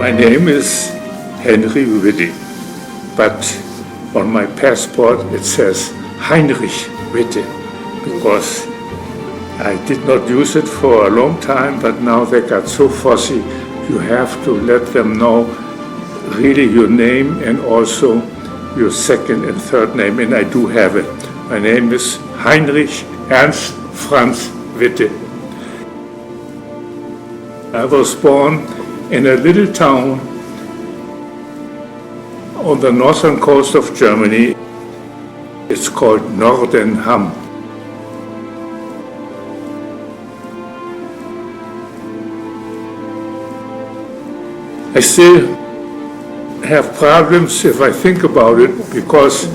My name is Henry Witte, but on my passport it says Heinrich Witte, because I did not use it for a long time, but now they got so fussy. You have to let them know really your name and also your second and third name, and I do have it. My name is Heinrich Ernst Franz Witte. I was born in a little town on the northern coast of Germany. It's called Nordenham. I still have problems if I think about it, because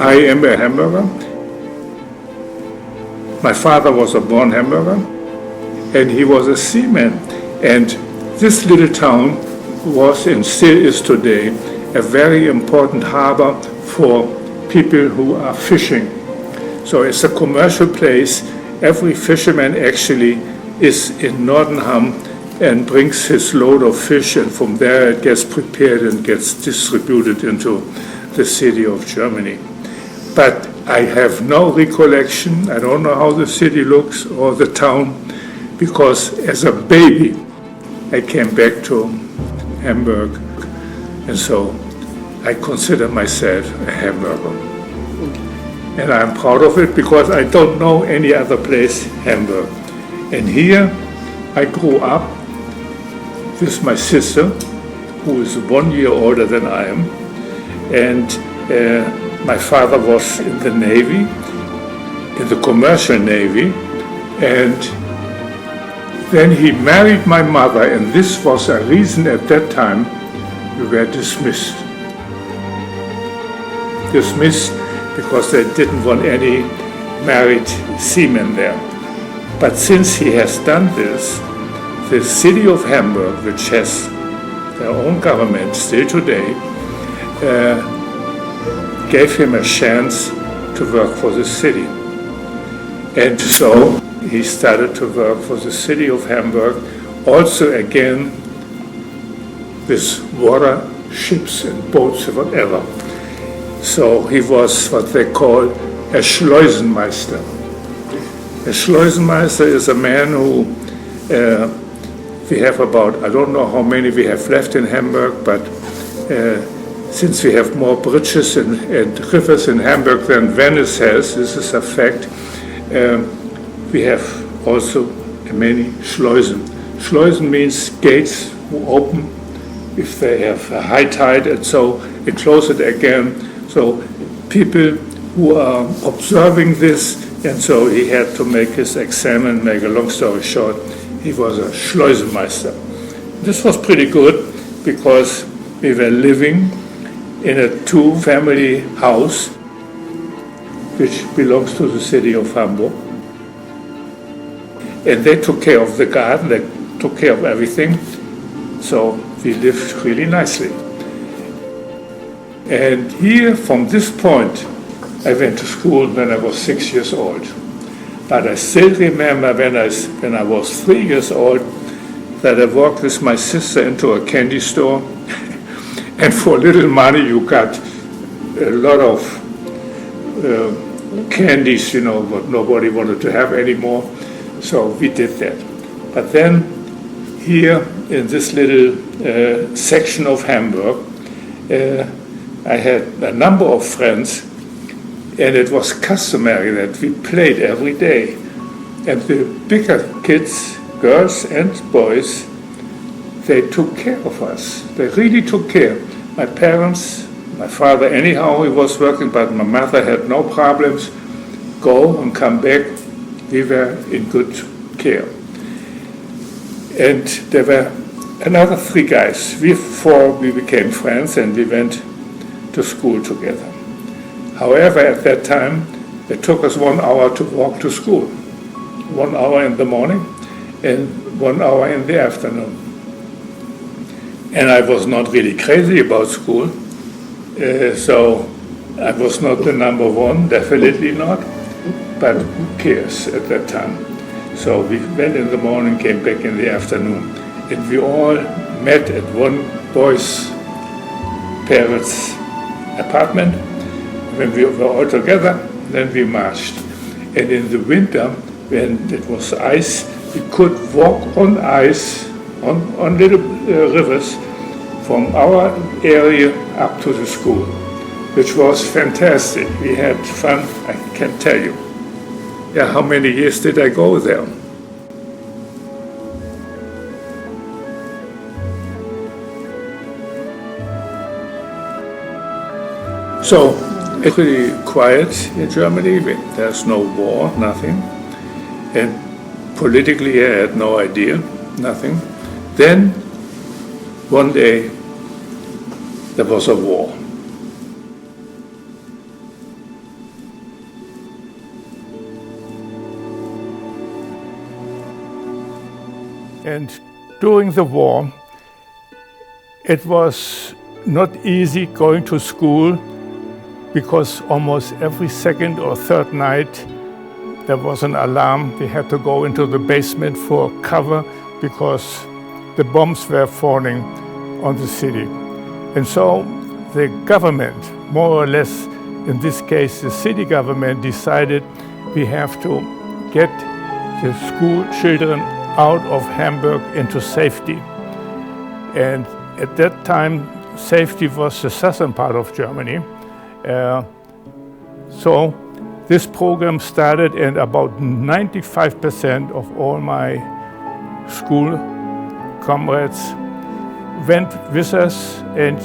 I am a Hamburger. My father was a born Hamburger, and he was a seaman. And this little town was and still is today a very important harbor for people who are fishing. So it's a commercial place. Every fisherman actually is in Nordenham and brings his load of fish, and from there it gets prepared and gets distributed into the city of Germany. But I have no recollection. I don't know how the city looks or the town, because as a baby I came back to Hamburg, and so I consider myself a Hamburger. And I'm proud of it, because I don't know any other place Hamburg. And here I grew up with my sister, who is 1 year older than I am, and my father was in the Navy, in the commercial Navy, and then he married my mother, and this was a reason at that time we were dismissed. Dismissed because they didn't want any married seamen there. But since he has done this, the city of Hamburg, which has their own government still today, gave him a chance to work for the city. And so he started to work for the city of Hamburg, also again with water, ships and boats and whatever. So he was what they call a Schleusenmeister. A Schleusenmeister is a man who, we have about, I don't know how many we have left in Hamburg, but since we have more bridges and rivers in Hamburg than Venice has, this is a fact, we have also many Schleusen. Schleusen means gates who open if they have a high tide, and so they close it again. So people who are observing this, and so he had to make his exam, and make a long story short, he was a Schleusenmeister. This was pretty good, because we were living in a two-family house which belongs to the city of Hamburg. And they took care of the garden, they took care of everything, so we lived really nicely. And here, from this point, I went to school when I was 6 years old. But I still remember when I was 3 years old, that I walked with my sister into a candy store, and for little money you got a lot of candies, you know, what nobody wanted to have anymore. So we did that. But then here in this little section of Hamburg, I had a number of friends, and it was customary that we played every day. And the bigger kids, girls and boys, they took care of us. They really took care. My parents, my father anyhow, he was working, but my mother had no problems. Go and come back. We were in good care. And there were another 3 guys. We 4, we became friends, and we went to school together. However, at that time, it took us 1 hour to walk to school. 1 hour in the morning and 1 hour in the afternoon. And I was not really crazy about school, so I was not the number one, definitely not, but who cares at that time? So we went in the morning, came back in the afternoon, and we all met at one boy's parents' apartment. When we were all together, then we marched. And in the winter, when it was ice, we could walk on ice, on little rivers, from our area up to the school, which was fantastic. We had fun, I can tell you. Yeah, how many years did I go there? So, it's pretty quiet in Germany. There's no war, nothing. And politically, I had no idea, nothing. Then, one day, there was a war. And during the war, it was not easy going to school, because almost every second or third night there was an alarm. We had to go into the basement for cover because the bombs were falling on the city. And so the government, more or less, in this case the city government, decided we have to get the school children out of Hamburg into safety. And at that time, safety was the southern part of Germany. So this program started, and about 95% of all my school comrades went with us, and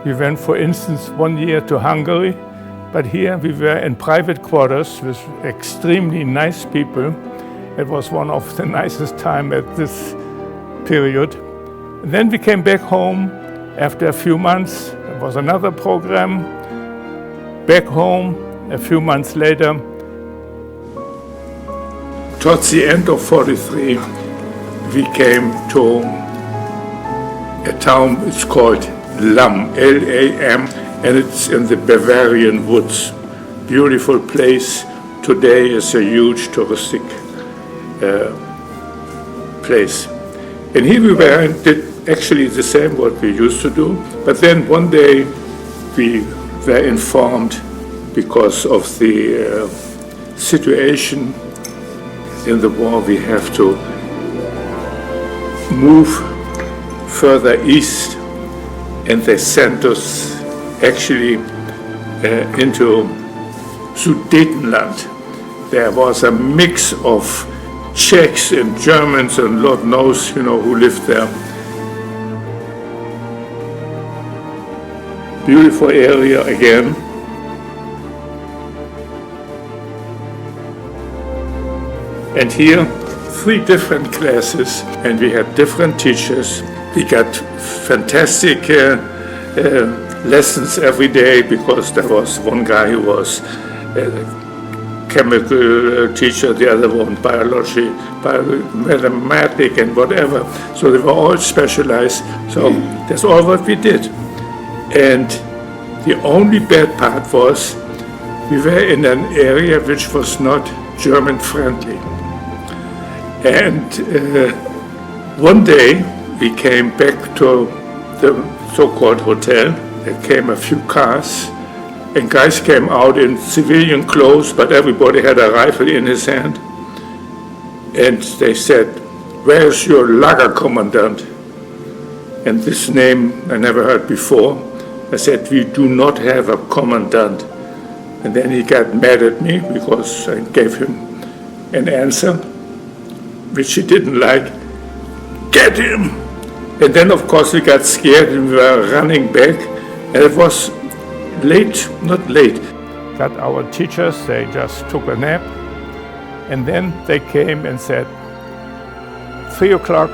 we went, for instance, 1 year to Hungary, but here we were in private quarters with extremely nice people. It was one of the nicest times at this period. And then we came back home after a few months. There was another program. Back home, a few months later. Towards the end of 43, we came to a town, it's called Lam, L-A-M, and it's in the Bavarian woods. Beautiful place. Today is a huge touristic place. And here we were and did actually the same what we used to do, but then one day we were informed, because of the situation in the war, we have to move further east, and they sent us actually into Sudetenland. There was a mix of Czechs and Germans and Lord knows, who lived there. Beautiful area again. And here, 3 different classes, and we had different teachers. We got fantastic lessons every day, because there was one guy who was a chemical teacher, the other one biology, mathematics and whatever. So they were all specialized. So that's all what we did. And the only bad part was we were in an area which was not German friendly. And one day we came back to the so-called hotel. There came a few cars, and guys came out in civilian clothes, but everybody had a rifle in his hand. And they said, "Where's your Lagerkommandant?" And this name I never heard before. I said, "We do not have a commandant." And then he got mad at me because I gave him an answer which he didn't like. "Get him!" And then of course we got scared and we were running back, and it was late, not late. Got our teachers, they just took a nap, and then they came and said, 3 o'clock,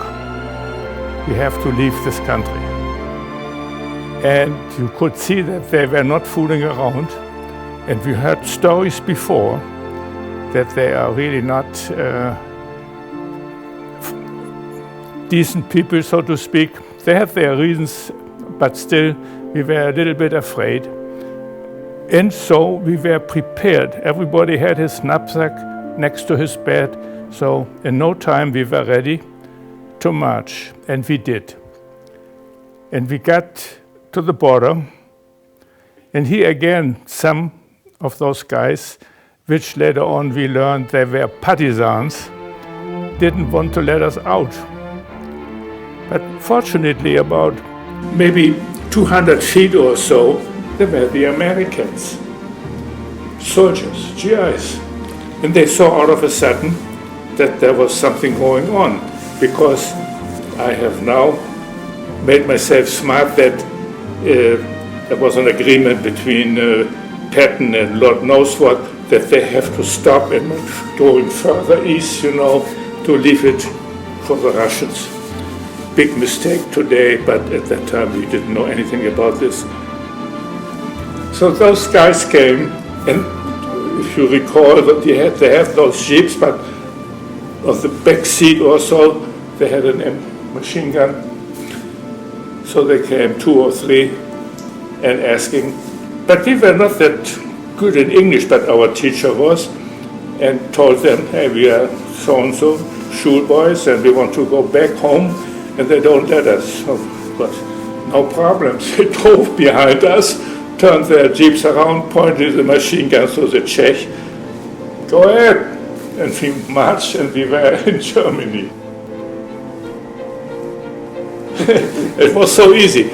we have to leave this country. And you could see that they were not fooling around. And we heard stories before that they are really not decent people, so to speak. they had their reasons, but still we were a little bit afraid. And so we were prepared. Everybody had his knapsack next to his bed. So in no time we were ready to march, and we did. And we got to the border, and here again some of those guys, which later on we learned they were partisans, didn't want to let us out. But fortunately, about maybe 200 feet or so, there were the Americans, soldiers, GIs. And they saw all of a sudden that there was something going on, because I have now made myself smart that there was an agreement between Patton and Lord knows what, that they have to stop and not going further east, you know, to leave it for the Russians. Big mistake today, but at that time we didn't know anything about this. So those guys came, and if you recall that they had those jeeps, but on the back seat also they had a machine gun. So they came, 2 or 3, and asking. But we were not that good in English, but our teacher was, and told them, hey, we are so-and-so schoolboys, and we want to go back home, and they don't let us. So, but no problem. They drove behind us, turned their jeeps around, pointed the machine guns to the Czech. Go ahead. And we marched, and we were in Germany. It was so easy.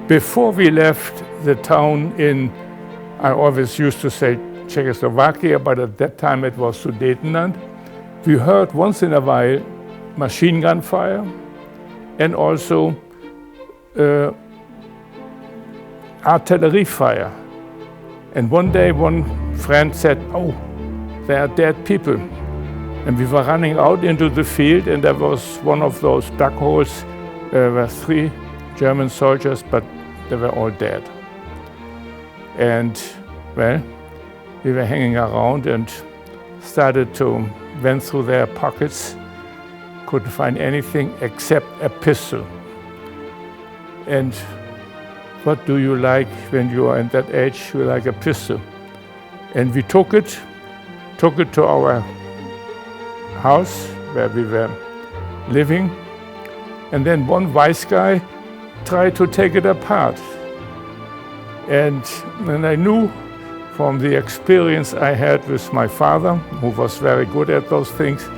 Before we left the town in, I always used to say Czechoslovakia, but at that time it was Sudetenland, we heard once in a while machine gun fire and also artillery fire. And one day one friend said, oh, there are dead people. And we were running out into the field, and there was one of those duck holes. There were 3 German soldiers, but they were all dead. And, well, we were hanging around and went through their pockets, couldn't find anything except a pistol. And what do you like when you are in that age? You like a pistol. And we took it to our house where we were living. And then one wise guy tried to take it apart. And I knew from the experience I had with my father, who was very good at those things,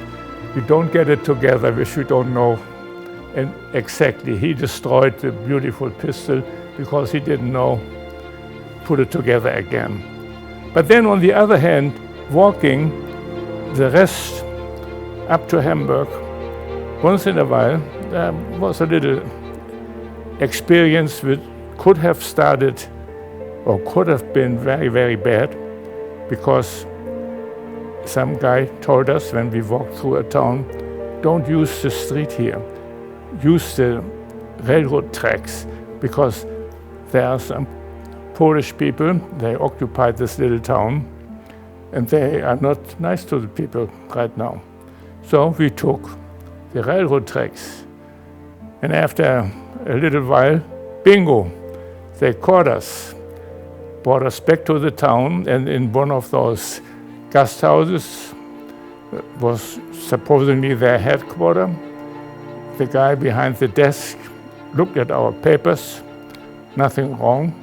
you don't get it together if you don't know. And exactly, he destroyed the beautiful pistol because he didn't know, put it together again. But then on the other hand, walking the rest up to Hamburg, once in a while, there was a little experience which could have started or could have been very, very bad, because some guy told us when we walked through a town, don't use the street here, use the railroad tracks, because there are some Polish people, they occupied this little town, and they are not nice to the people right now. So we took the railroad tracks, and after a little while, bingo, they caught us, brought us back to the town, and in one of those guest houses was supposedly their headquarters. The guy behind the desk looked at our papers, nothing wrong.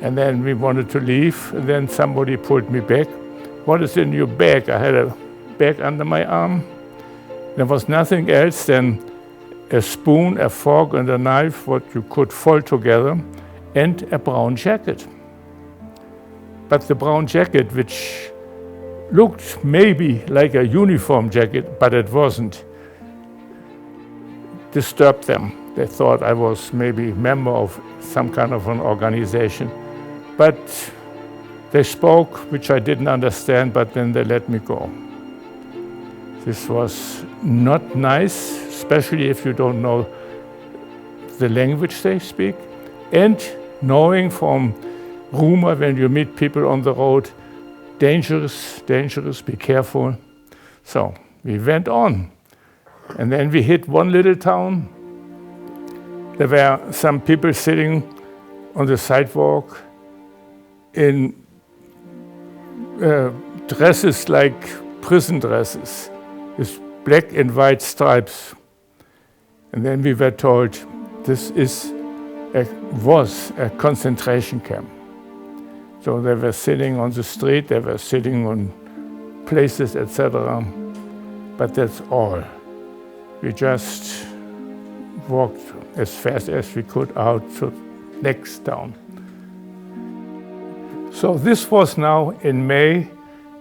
And then we wanted to leave, and then somebody pulled me back. What is in your bag? I had a bag under my arm. There was nothing else than a spoon, a fork, and a knife, what you could fold together, and a brown jacket. But the brown jacket, which looked maybe like a uniform jacket, but it wasn't, disturbed them. They thought I was maybe a member of some kind of an organization. But they spoke, which I didn't understand, but then they let me go. This was not nice, especially if you don't know the language they speak. And knowing from rumor, when you meet people on the road, dangerous, dangerous, be careful. So we went on. And then we hit one little town. There were some people sitting on the sidewalk in dresses like prison dresses, with black and white stripes. And then we were told this was a concentration camp. So they were sitting on the street, they were sitting on places, etc. But that's all. We just walked as fast as we could out to next town. So this was now in May,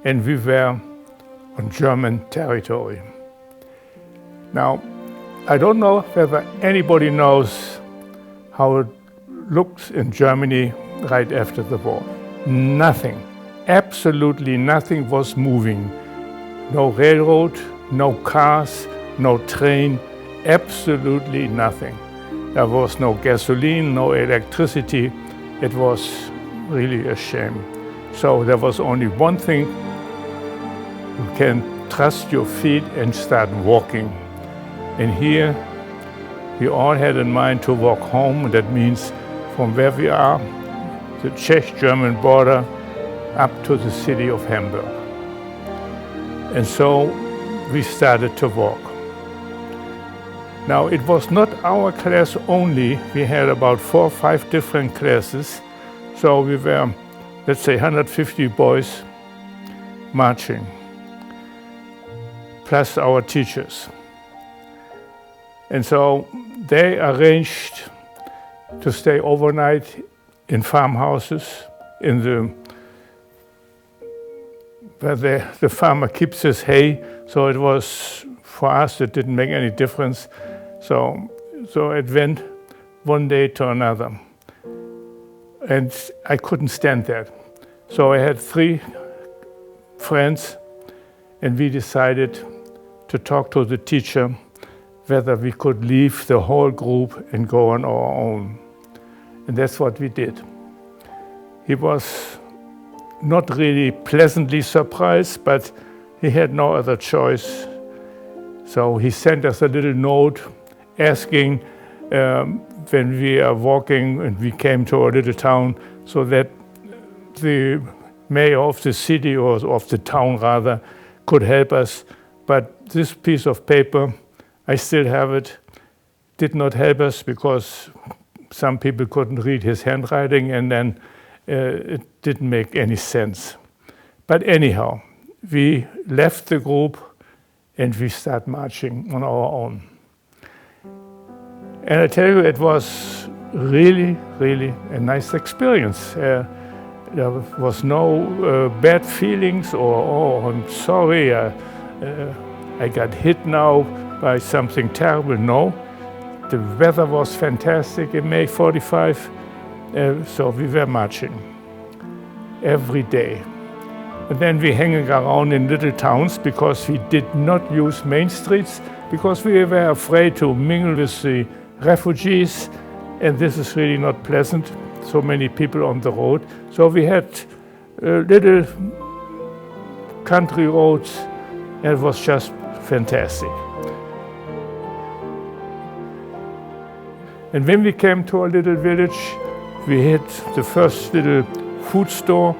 and we were on German territory. Now, I don't know whether anybody knows how it looked in Germany right after the war. Nothing, absolutely nothing was moving. No railroad, no cars, no train, absolutely nothing. There was no gasoline, no electricity. It was really a shame. So there was only one thing: you can trust your feet and start walking. And here, we all had in mind to walk home. That means from where we are, the Czech-German border, up to the city of Hamburg. And so we started to walk. Now, it was not our class only. We had about 4 or 5 different classes. So we were, let's say, 150 boys marching, plus our teachers. And so they arranged to stay overnight in farmhouses, where the farmer keeps his hay. So it was, for us, it didn't make any difference. So it went one day to another. And I couldn't stand that. So I had 3 friends, and we decided to talk to the teacher whether we could leave the whole group and go on our own. And that's what we did. He was not really pleasantly surprised, but he had no other choice. So he sent us a little note asking when we are walking, and we came to a little town, so that the mayor of the city, or of the town rather, could help us. But this piece of paper, I still have it, did not help us because some people couldn't read his handwriting, and then it didn't make any sense. But anyhow, we left the group and we started marching on our own. And I tell you, it was really, really a nice experience. There was no bad feelings or, oh, I'm sorry, I got hit now by something terrible. No, the weather was fantastic in May 45, so we were marching every day. And then we hanging around in little towns because we did not use main streets, because we were afraid to mingle with the refugees, and this is really not pleasant, so many people on the road. So we had little country roads, and it was just fantastic. And when we came to a little village, we hit the first little food store.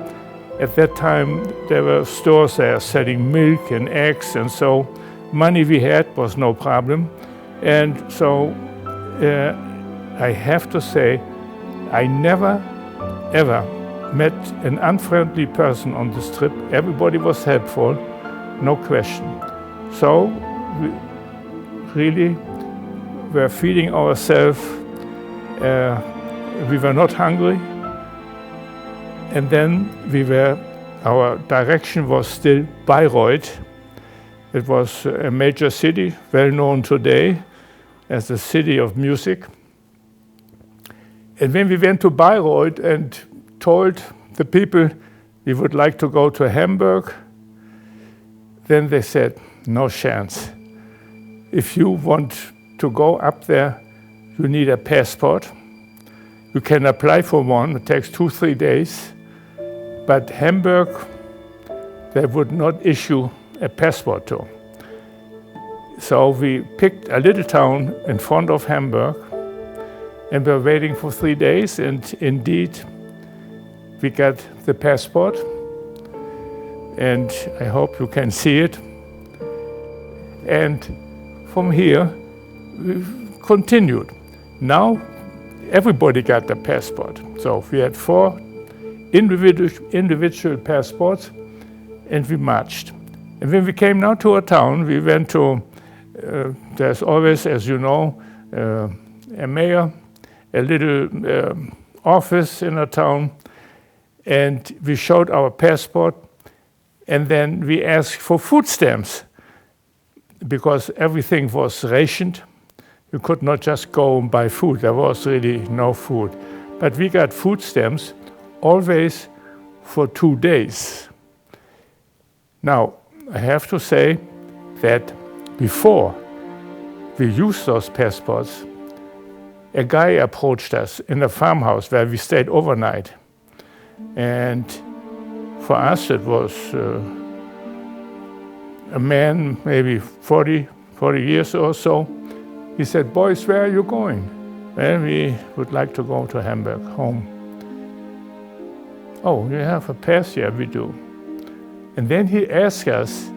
At that time, there were stores there selling milk and eggs, and so money we had was no problem. And so I have to say, I never, ever met an unfriendly person on this trip. Everybody was helpful, no question. So we really were feeding ourselves. We were not hungry. And then our direction was still Bayreuth. It was a major city, well known today as the city of music. And when we went to Bayreuth and told the people we would like to go to Hamburg, then they said, no chance. If you want to go up there, you need a passport. You can apply for one, it takes 2-3 days. But Hamburg they would not issue a passport to. So we picked a little town in front of Hamburg, and we were waiting for 3 days, and indeed we got the passport, and I hope you can see it. And from here we continued. Now everybody got the passport. So we had 4 individual passports, and we marched. And when we came now to a town, we went to, there's always, as you know, a mayor, a little office in a town, and we showed our passport, and then we asked for food stamps, because everything was rationed. You could not just go and buy food. There was really no food. But we got food stamps always for 2 days. Now, I have to say that before we used those passports, a guy approached us in a farmhouse where we stayed overnight. And for us, it was a man, maybe 40 years or so. He said, "Boys, where are you going?" "Well, we would like to go to Hamburg, home." "Oh, you have a pass?" "Yeah, we do." And then he asked us,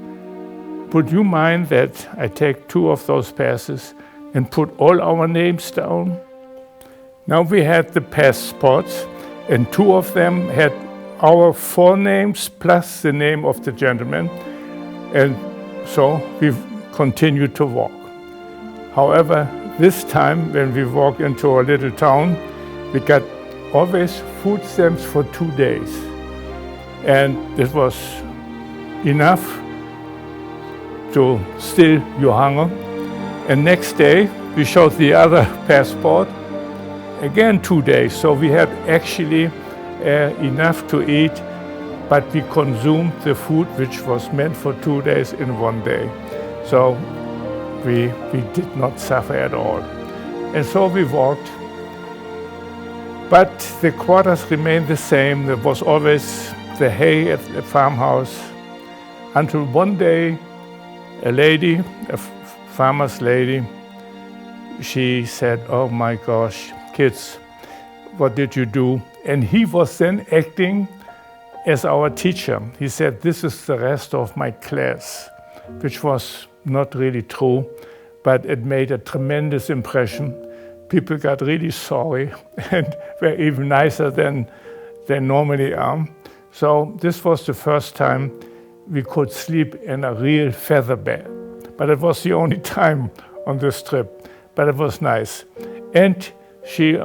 "Would you mind that I take 2 of those passes and put all our names down?" Now we had the passports, and 2 of them had our 4 names plus the name of the gentleman. And so we continued to walk. However, this time when we walked into a little town, we got always food stamps for 2 days. And it was enough to still your hunger. And next day, we showed the other passport, again 2 days. So we had actually enough to eat, but we consumed the food which was meant for 2 days in 1 day. So we did not suffer at all. And so we walked. But the quarters remained the same. There was always the hay at the farmhouse, until one day a lady, a farmer's lady, she said, "Oh my gosh, kids, what did you do?" And he was then acting as our teacher. He said, "This is the rest of my class," which was not really true, but it made a tremendous impression. People got really sorry and were even nicer than they normally are. So this was the first time we could sleep in a real feather bed. But it was the only time on this trip, but it was nice. And she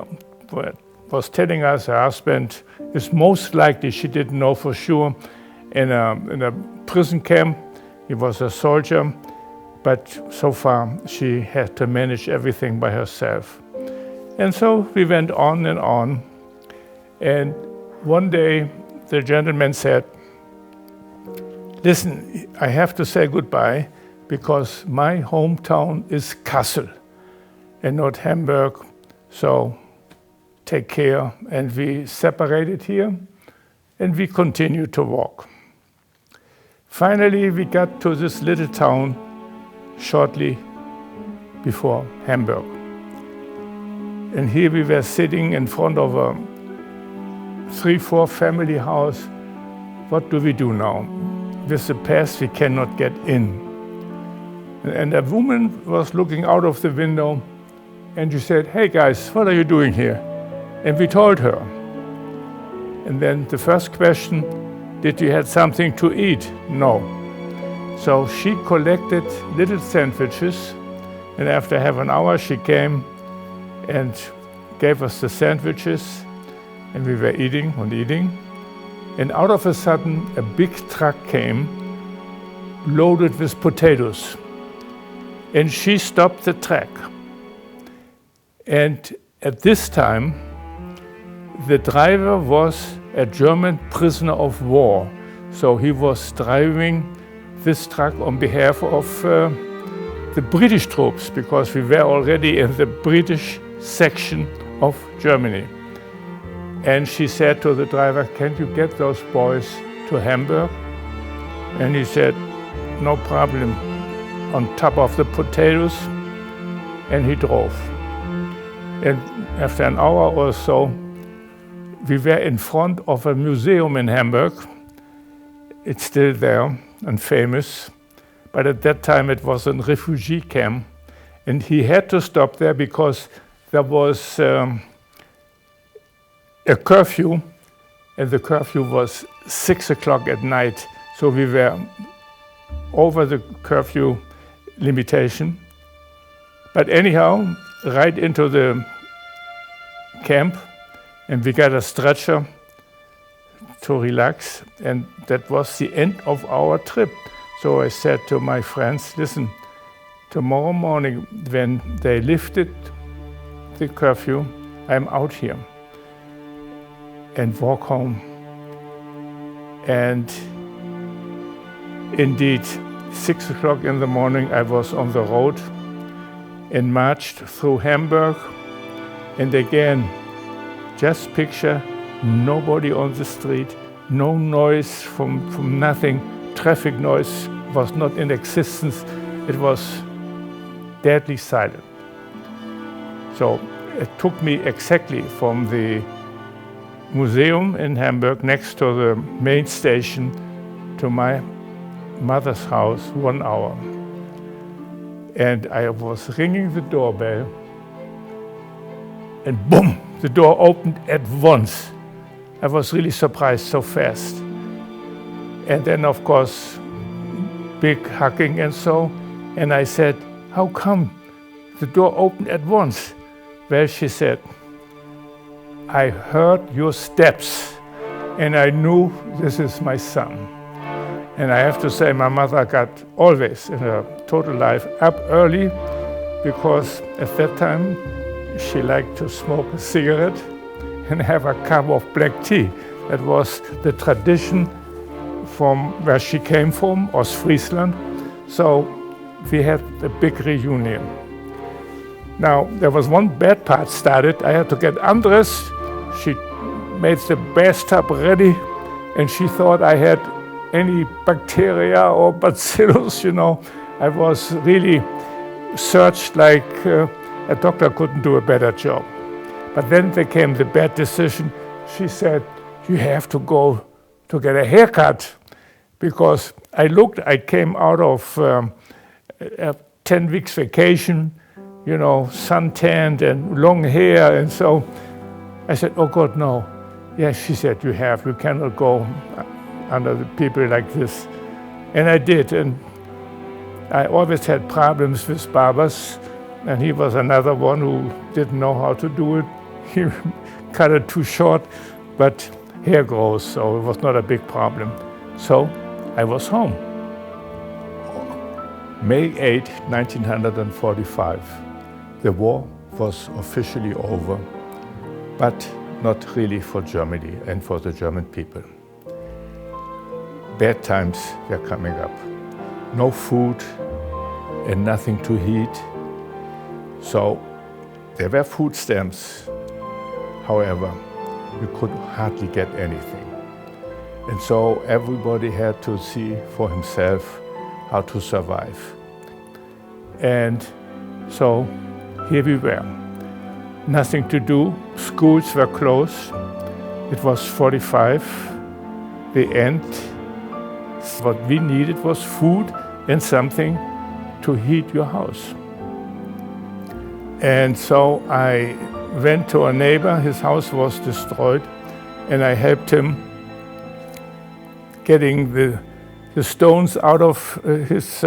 was telling us her husband is most likely, she didn't know for sure, in a prison camp. He was a soldier, but so far she had to manage everything by herself. And so we went on and on. And one day the gentleman said, "Listen, I have to say goodbye because my hometown is Kassel and not Hamburg. So take care." And we separated here and we continued to walk. Finally, we got to this little town shortly before Hamburg. And here we were sitting in front of a 3-4 family house. What do we do now? With the pass, we cannot get in. And a woman was looking out of the window and she said, "Hey guys, what are you doing here?" And we told her. And then the first question, "Did you have something to eat?" "No." So she collected little sandwiches, and after half an hour she came and gave us the sandwiches, and we were eating and eating. And out of a sudden, a big truck came loaded with potatoes. And she stopped the truck. And at this time, the driver was a German prisoner of war. So he was driving this truck on behalf of the British troops, because we were already in the British section of Germany. And she said to the driver, "Can you get those boys to Hamburg?" And he said, no problem, on top of the potatoes, and he drove. And after an hour or so, we were in front of a museum in Hamburg. It's still there and famous, but at that time it was a refugee camp, and he had to stop there because there was a curfew, and the curfew was 6 o'clock at night, so we were over the curfew limitation. But anyhow, right into the camp, and we got a stretcher to relax, and that was the end of our trip. So I said to my friends, listen, tomorrow morning when they lifted the curfew, I'm out here and walk home. And indeed, 6 o'clock in the morning, I was on the road and marched through Hamburg. And again, just picture nobody on the street, no noise from nothing. Traffic noise was not in existence. It was deadly silent. So it took me exactly from the museum in Hamburg next to the main station to my mother's house 1 hour. And I was ringing the doorbell, and boom, the door opened at once. I was really surprised so fast. And then, of course, big hugging and so. And I said, how come the door opened at once? Well, she said, I heard your steps, and I knew this is my son. And I have to say, my mother got always in her total life up early, because at that time she liked to smoke a cigarette and have a cup of black tea. That was the tradition from where she came from, Ostfriesland. So we had a big reunion. Now, there was one bad part started. I had to get undressed. She made the bathtub ready, and she thought I had any bacteria or bacillus, you know. I was really searched like a doctor couldn't do a better job. But then there came the bad decision. She said, you have to go to get a haircut, because I came out of a 10 weeks vacation, you know, suntanned and long hair, and so I said, oh God, no. Yes, she said, you cannot go under the people like this. And I did, and I always had problems with barbers, and he was another one who didn't know how to do it. He cut it too short, but hair grows, so it was not a big problem. So I was home. May 8, 1945. The war was officially over, but not really for Germany and for the German people. Bad times were coming up. No food and nothing to eat. So there were food stamps. However, you could hardly get anything. And so everybody had to see for himself how to survive. And so here we were. Nothing to do. Schools were closed. It was 45, the end. What we needed was food and something to heat your house. And so I went to a neighbor. His house was destroyed, and I helped him getting the stones out of his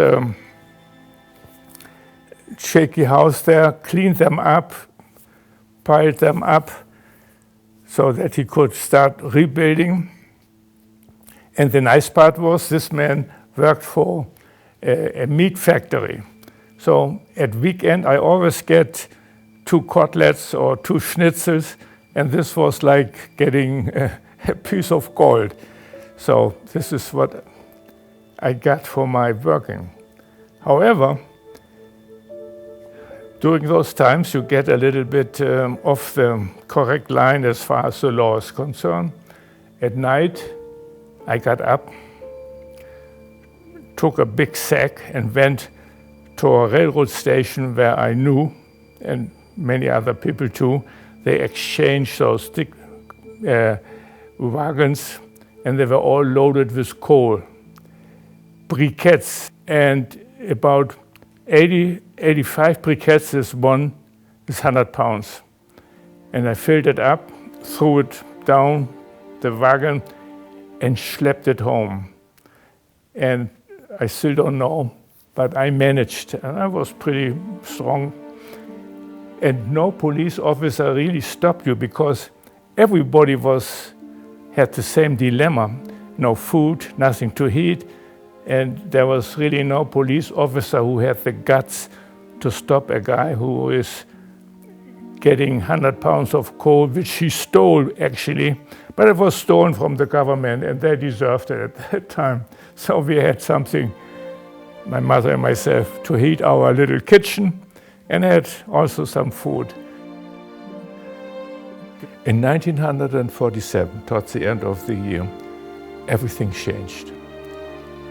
shaky house there, cleaned them up, piled them up so that he could start rebuilding. And the nice part was this man worked for a meat factory. So at weekend I always get 2 cutlets or 2 schnitzels, and this was like getting a piece of gold. So this is what I got for my working. However, during those times you get a little bit off the correct line as far as the law is concerned. At night I got up, took a big sack and went to a railroad station where I knew, and many other people too. They exchanged those wagons, and they were all loaded with coal, briquettes, and about 85 briquettes. This one is 100 pounds. And I filled it up, threw it down the wagon, and schlepped it home. And I still don't know, but I managed, and I was pretty strong. And no police officer really stopped you, because everybody had the same dilemma. No food, nothing to eat, and there was really no police officer who had the guts to stop a guy who is getting 100 pounds of coal, which he stole actually, but it was stolen from the government, and they deserved it at that time. So we had something, my mother and myself, to heat our little kitchen, and had also some food. In 1947, towards the end of the year, everything changed.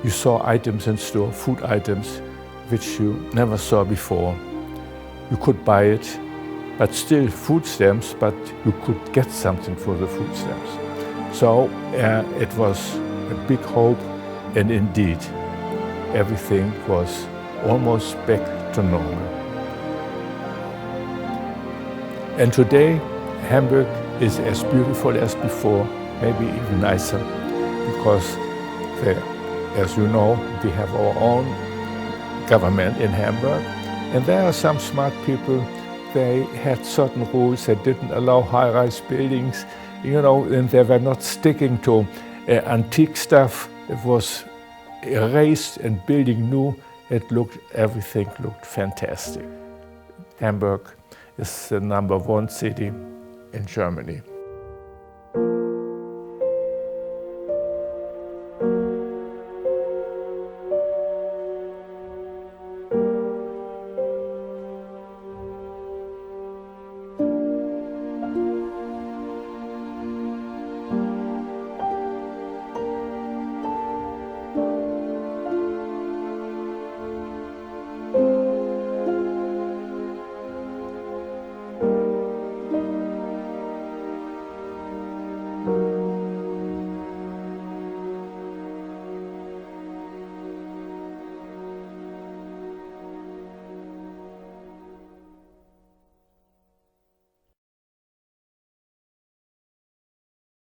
You saw items in store, food items, which you never saw before. You could buy it, but still food stamps, but you could get something for the food stamps. So it was a big hope, and indeed, everything was almost back to normal. And today, Hamburg is as beautiful as before, maybe even nicer, because as you know, we have our own government in Hamburg, and there are some smart people. They had certain rules that didn't allow high-rise buildings, and they were not sticking to antique stuff. It was erased and building new. Everything looked fantastic. Hamburg is the #1 city in Germany.